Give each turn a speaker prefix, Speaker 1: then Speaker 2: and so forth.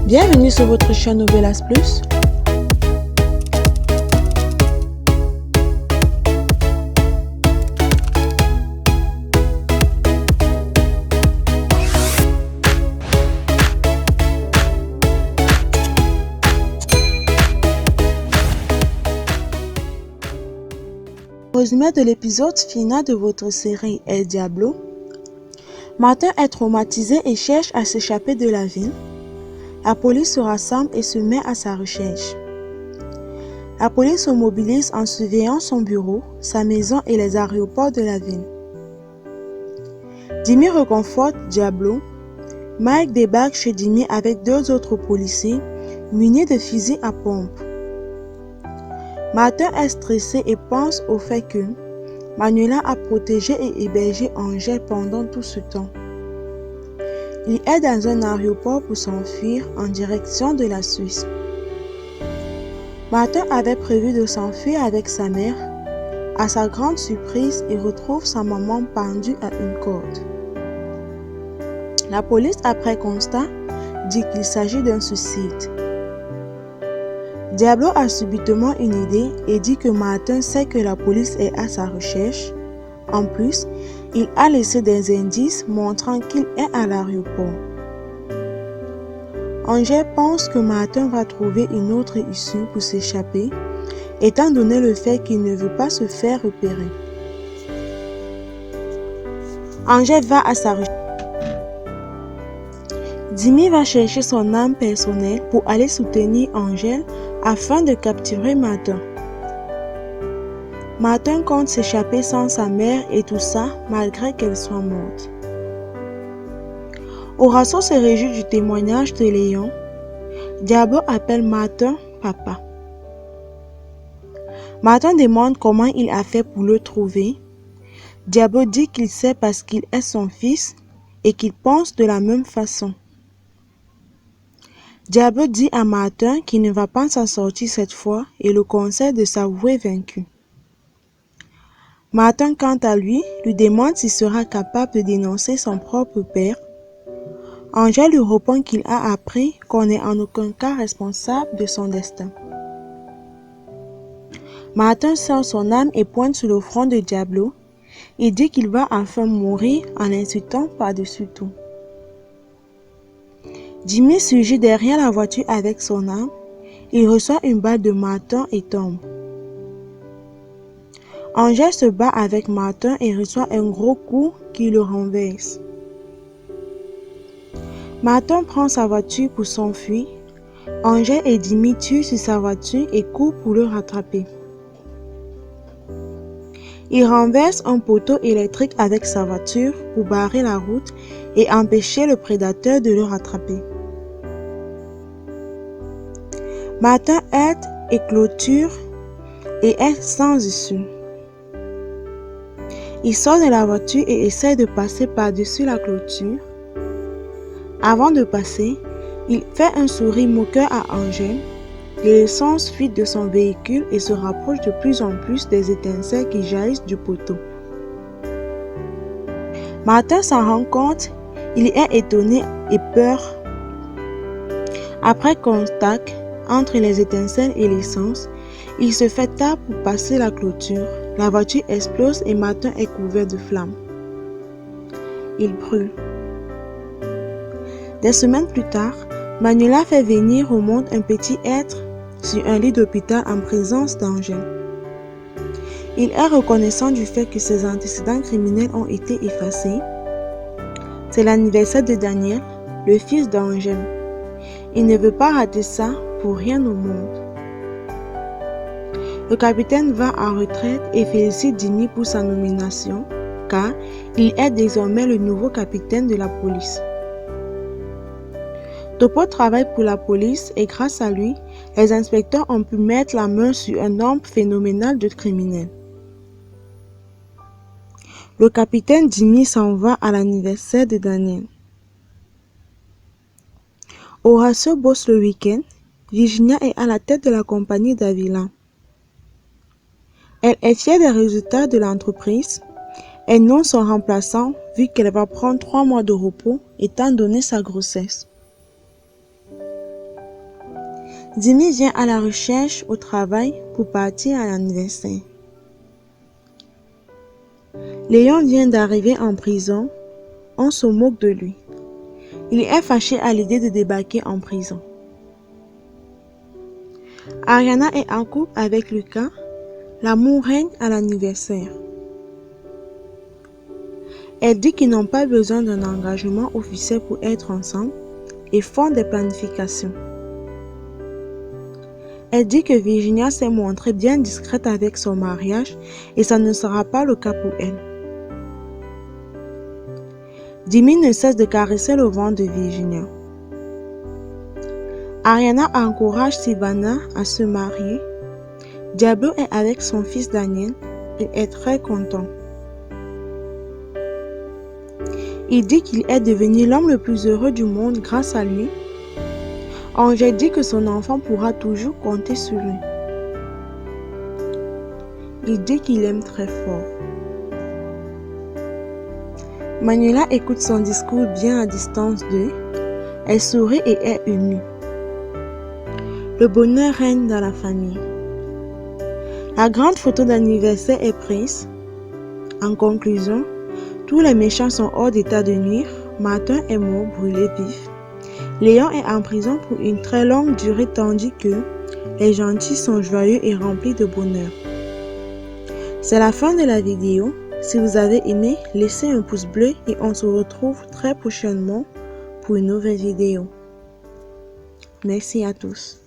Speaker 1: Bienvenue sur votre chaîne Novelas Plus. Résumé de l'épisode final de votre série El Diablo. Martin est traumatisé et cherche à s'échapper de la ville. La police se rassemble et se met à sa recherche. La police se mobilise en surveillant son bureau, sa maison et les aéroports de la ville. Jimmy reconforte Diablo. Mike débarque chez Jimmy avec deux autres policiers munis de fusils à pompe. Martin est stressé et pense au fait que Manuela a protégé et hébergé Angel pendant tout ce temps. Il est dans un aéroport pour s'enfuir en direction de la Suisse. Martin avait prévu de s'enfuir avec sa mère. À sa grande surprise, il retrouve sa maman pendue à une corde. La police, après constat, dit qu'il s'agit d'un suicide. Diablo a subitement une idée et dit que Martin sait que la police est à sa recherche. En plus, il a laissé des indices montrant qu'il est à l'aéroport. Angel pense que Martin va trouver une autre issue pour s'échapper, étant donné le fait qu'il ne veut pas se faire repérer. Angel va à sa recherche. Jimmy va chercher son arme personnelle pour aller soutenir Angel afin de capturer Martin. Martin compte s'échapper sans sa mère et tout ça malgré qu'elle soit morte. Horacio se réjouit du témoignage de Léon. Diablo appelle Martin papa. Martin demande comment il a fait pour le trouver. Diablo dit qu'il sait parce qu'il est son fils et qu'il pense de la même façon. Diablo dit à Martin qu'il ne va pas s'en sortir cette fois et le conseille de s'avouer vaincu. Martin, quant à lui demande s'il sera capable de dénoncer son propre père. Angel lui répond qu'il a appris qu'on n'est en aucun cas responsable de son destin. Martin sort son arme et pointe sur le front de Diablo. Il dit qu'il va enfin mourir en l'insultant par-dessus tout. Jimmy surgit derrière la voiture avec son arme. Il reçoit une balle de Martin et tombe. Angel se bat avec Martin et reçoit un gros coup qui le renverse. Martin prend sa voiture pour s'enfuir. Angel et Jimmy tuent sur sa voiture et courent pour le rattraper. Il renverse un poteau électrique avec sa voiture pour barrer la route et empêcher le prédateur de le rattraper. Martin aide et clôture et est sans issue. Il sort de la voiture et essaie de passer par-dessus la clôture. Avant de passer, il fait un sourire moqueur à Angel. L'essence fuit de son véhicule et se rapproche de plus en plus des étincelles qui jaillissent du poteau. Martin s'en rend compte, il est étonné et peur. Après contact entre les étincelles et l'essence, il se fait tard pour passer la clôture. La voiture explose et Martin est couvert de flammes. Il brûle. Des semaines plus tard, Manuela fait venir au monde un petit être sur un lit d'hôpital en présence d'Angel. Il est reconnaissant du fait que ses antécédents criminels ont été effacés. C'est l'anniversaire de Daniel, le fils d'Angel. Il ne veut pas rater ça pour rien au monde. Le capitaine va en retraite et félicite Jimmy pour sa nomination, car il est désormais le nouveau capitaine de la police. Topo travaille pour la police et grâce à lui, les inspecteurs ont pu mettre la main sur un nombre phénoménal de criminels. Le capitaine Jimmy s'en va à l'anniversaire de Daniel. Horacio bosse le week-end. Virginia est à la tête de la compagnie d'Avila. Elle est fière des résultats de l'entreprise. Elle nomme son remplaçant vu qu'elle va prendre 3 mois de repos étant donné sa grossesse. Dimi vient à la recherche au travail pour partir à l'anniversaire. Léon vient d'arriver en prison. On se moque de lui. Il est fâché à l'idée de débarquer en prison. Ariana est en couple avec Lucas. L'amour règne à l'anniversaire. Elle dit qu'ils n'ont pas besoin d'un engagement officiel pour être ensemble et font des planifications. Elle dit que Virginia s'est montrée bien discrète avec son mariage et ça ne sera pas le cas pour elle. Dimi ne cesse de caresser le ventre de Virginia. Ariana encourage Sivana à se marier. Diablo est avec son fils Daniel et est très content. Il dit qu'il est devenu l'homme le plus heureux du monde grâce à lui. Angèle dit que son enfant pourra toujours compter sur lui. Il dit qu'il l'aime très fort. Manuela écoute son discours bien à distance d'eux. Elle sourit et est émue. Le bonheur règne dans la famille. La grande photo d'anniversaire est prise. En conclusion, tous les méchants sont hors d'état de nuire. Martin est mort brûlé vif. Léon est en prison pour une très longue durée tandis que les gentils sont joyeux et remplis de bonheur. C'est la fin de la vidéo. Si vous avez aimé, laissez un pouce bleu et on se retrouve très prochainement pour une nouvelle vidéo. Merci à tous.